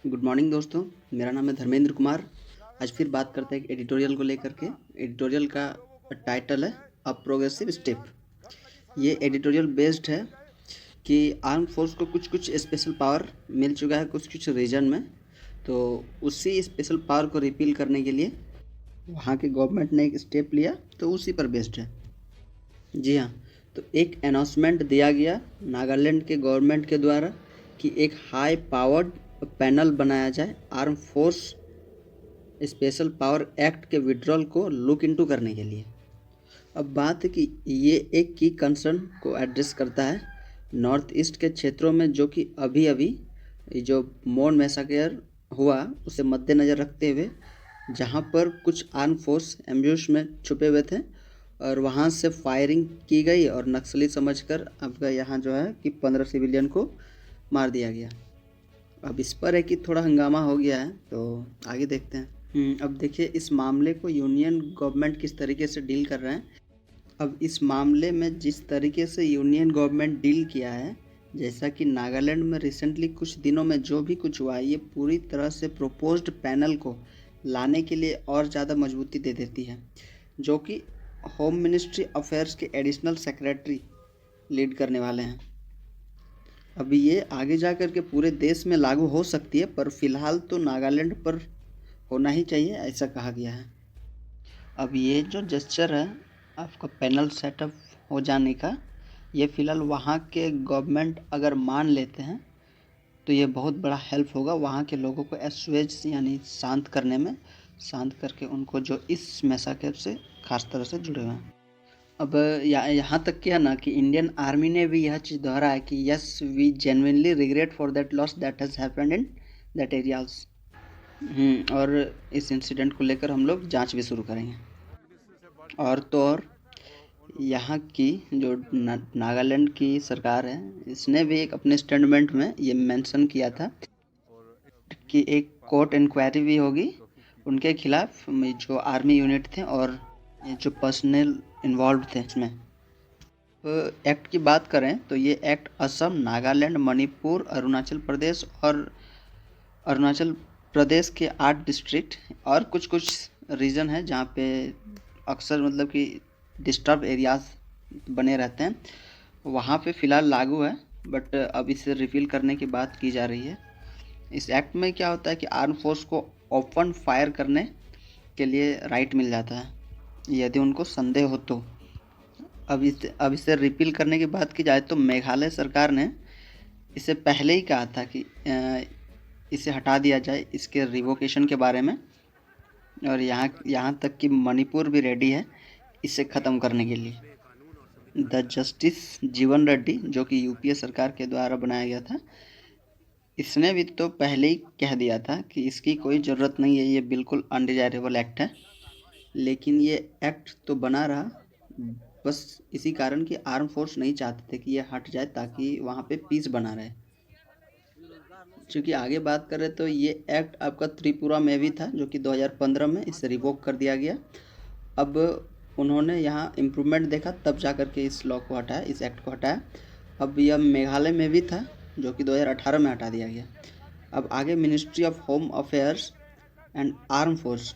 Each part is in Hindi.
गुड मॉर्निंग दोस्तों। मेरा नाम है धर्मेंद्र कुमार। आज फिर बात करते हैं एक एडिटोरियल को लेकर के। एडिटोरियल का टाइटल है अ प्रोग्रेसिव स्टेप। ये एडिटोरियल बेस्ड है कि आर्म फोर्स को कुछ कुछ स्पेशल पावर मिल चुका है कुछ कुछ रीजन में, तो उसी स्पेशल पावर को रिपील करने के लिए वहाँ के गवर्नमेंट ने एक स्टेप लिया, तो उसी पर बेस्ड है। जी हाँ, तो एक अनाउंसमेंट दिया गया नागालैंड के गवर्नमेंट के द्वारा कि एक हाई पावर्ड पैनल बनाया जाए arm force special power act के विड्रॉल को लुक इनटू करने के लिए। अब बात है कि ये एक की कंसर्न को एड्रेस करता है नॉर्थ ईस्ट के क्षेत्रों में, जो कि अभी अभी जो मोन मैसाकर हुआ उसे मद्देनज़र रखते हुए, जहाँ पर कुछ आर्म फोर्स एम्ब्यूश में छुपे हुए थे और वहाँ से फायरिंग की गई और नक्सली समझकर आपका यहाँ जो है कि 15 सिविलियन को मार दिया गया। अब इस पर है कि थोड़ा हंगामा हो गया है, तो आगे देखते हैं। अब देखिए इस मामले को यूनियन गवर्नमेंट किस तरीके से डील कर रहे हैं। अब इस मामले में जिस तरीके से यूनियन गवर्नमेंट डील किया है, जैसा कि नागालैंड में रिसेंटली कुछ दिनों में जो भी कुछ हुआ, ये पूरी तरह से प्रोपोज्ड पैनल को लाने के लिए और ज़्यादा मजबूती दे देती है, जो कि होम मिनिस्ट्री अफेयर्स के एडिशनल सेक्रेटरी लीड करने वाले हैं। अभी ये आगे जा कर के पूरे देश में लागू हो सकती है, पर फिलहाल तो नागालैंड पर होना ही चाहिए, ऐसा कहा गया है। अब ये जो जेस्चर है आपका पैनल सेटअप हो जाने का, ये फ़िलहाल वहाँ के गवर्नमेंट अगर मान लेते हैं तो ये बहुत बड़ा हेल्प होगा वहाँ के लोगों को एस्वेज यानी शांत करने में, शांत करके उनको जो इस मैसाकर से खास तरह से जुड़े हुए हैं। अब यहाँ तक क्या ना कि इंडियन आर्मी ने भी यह चीज़ दोहराया कि yes we genuinely regret for that loss that has happened in that areas. और इस इंसिडेंट को लेकर हम लोग जांच भी शुरू करेंगे। और तो और यहाँ की जो नागालैंड की सरकार है, इसने भी एक अपने स्टेटमेंट में ये मेंशन किया था कि एक कोर्ट इंक्वायरी भी होगी उनके खिलाफ, जो आर्मी यूनिट थे और जो पर्सनल इन्वॉल्व थे इसमें। एक्ट की बात करें तो ये एक्ट असम, नागालैंड, मणिपुर, अरुणाचल प्रदेश और अरुणाचल प्रदेश के 8 डिस्ट्रिक्ट और कुछ कुछ रीजन है जहाँ पे अक्सर मतलब कि डिस्टर्ब एरियाज बने रहते हैं, वहाँ पे फ़िलहाल लागू है। बट अब इसे रिपील करने की बात की जा रही है। इस एक्ट में क्या होता है कि आर्म फोर्स को ओपन फायर करने के लिए राइट मिल जाता है यदि उनको संदेह हो तो। अब इसे रिपील करने की बात की जाए तो मेघालय सरकार ने इससे पहले ही कहा था कि इसे हटा दिया जाए, इसके रिवोकेशन के बारे में। और यहाँ तक कि मणिपुर भी रेडी है इसे ख़त्म करने के लिए। द जस्टिस जीवन रेड्डी, जो कि यूपीए सरकार के द्वारा बनाया गया था, इसने भी तो पहले ही कह दिया था कि इसकी कोई ज़रूरत नहीं है, ये बिल्कुल अनडिजायरेबल एक्ट है। लेकिन ये एक्ट तो बना रहा, बस इसी कारण कि आर्म फोर्स नहीं चाहते थे कि ये हट जाए ताकि वहाँ पे पीस बना रहे। चूँकि आगे बात करें तो ये एक्ट आपका त्रिपुरा में भी था, जो कि 2015 में इसे रिवोक कर दिया गया। अब उन्होंने यहाँ इम्प्रूवमेंट देखा तब जा कर के इस लॉ को हटाया, इस एक्ट को हटाया। अब यह मेघालय में भी था, जो कि 2018 में हटा दिया गया। अब आगे ministry of home affairs and arm force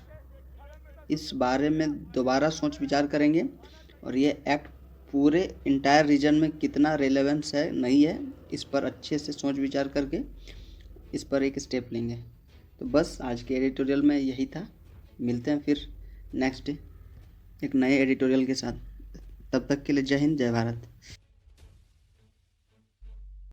इस बारे में दोबारा सोच विचार करेंगे और ये एक्ट पूरे इंटायर रीजन में कितना रेलेवेंस है नहीं है, इस पर अच्छे से सोच विचार करके इस पर एक स्टेप लेंगे। तो बस आज के एडिटोरियल में यही था। मिलते हैं फिर नेक्स्ट डे एक नए एडिटोरियल के साथ। तब तक के लिए जय हिंद, जय भारत।